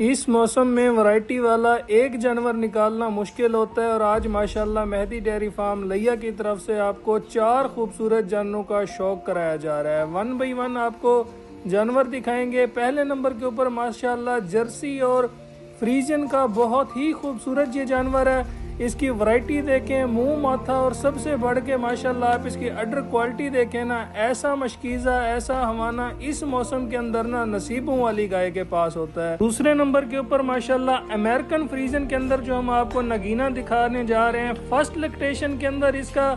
इस मौसम में वैरायटी वाला एक जानवर निकालना मुश्किल होता है और आज माशाल्लाह मेहदी डेयरी फार्म लिया की तरफ से आपको 4 खूबसूरत जानवरों का शौक कराया जा रहा है। 1 बाई 1 आपको जानवर दिखाएंगे। पहले नंबर के ऊपर माशाल्लाह जर्सी और फ्रीजन का बहुत ही खूबसूरत ये जानवर है। इसकी वैरायटी देखें, मुंह माथा, और सबसे बढ़ के माशाल्लाह आप इसकी अडर क्वालिटी देखें ना, ऐसा मशकीज़ा, ऐसा हवाना इस मौसम के अंदर ना नसीबों वाली गाय के पास होता है। दूसरे नंबर के ऊपर माशाल्लाह अमेरिकन फ्रीजन के अंदर जो हम आपको नगीना दिखाने जा रहे हैं, फर्स्ट लैक्टेशन के अंदर इसका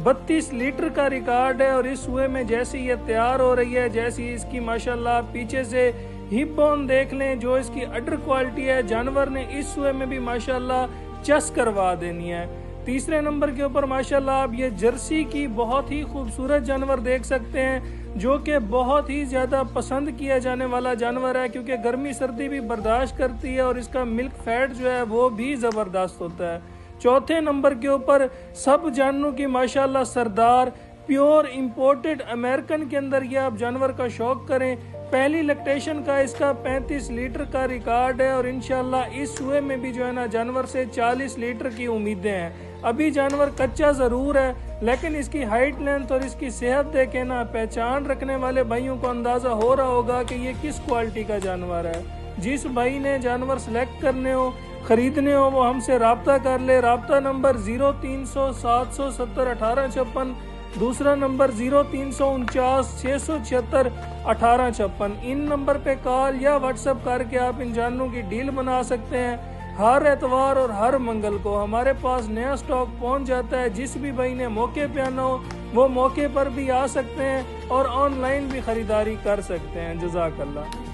32 लीटर का रिकॉर्ड है। और इस हुए में जैसी ये तैयार हो रही है, जैसी इसकी माशाल्लाह पीछे से हिप बोन देख लें, जो इसकी अडर क्वालिटी है, जानवर ने इस हुए में भी माशाल्लाह चस करवा देनी है। तीसरे नंबर के ऊपर माशाल्लाह आप ये जर्सी की बहुत ही खूबसूरत जानवर देख सकते हैं, जो कि बहुत ही ज़्यादा पसंद किया जाने वाला जानवर है, क्योंकि गर्मी सर्दी भी बर्दाश्त करती है और इसका मिल्क फैट जो है वो भी ज़बरदस्त होता है। चौथे नंबर के ऊपर सब जानवरों की माशाल्लाह सरदार प्योर इंपोर्टेड अमेरिकन के अंदर ये आप जानवर का शौक करें। पहली लैक्टेशन का इसका 35 लीटर का रिकॉर्ड है और इंशाल्लाह इस हुए में भी जो है ना जानवर से 40 लीटर की उम्मीदें हैं। अभी जानवर कच्चा ज़रूर है, लेकिन इसकी हाइट लेंथ और इसकी सेहत देखें ना, पहचान रखने वाले भाइयों को अंदाज़ा हो रहा होगा कि ये किस क्वालिटी का जानवर है। जिस भाई ने जानवर सेलेक्ट करने हो, खरीदने हो, वो हमसे रब्ता कर ले। रब्ता नंबर 0300 770 1856, दूसरा नंबर 0349 676 1856। इन नंबर पे कॉल या व्हाट्सएप करके आप इन जानवरों की डील बना सकते हैं। हर एतवार और हर मंगल को हमारे पास नया स्टॉक पहुंच जाता है। जिस भी भाई ने मौके पे आना हो वो मौके पर भी आ सकते हैं और ऑनलाइन भी खरीदारी कर सकते हैं। जज़ाकल्लाह।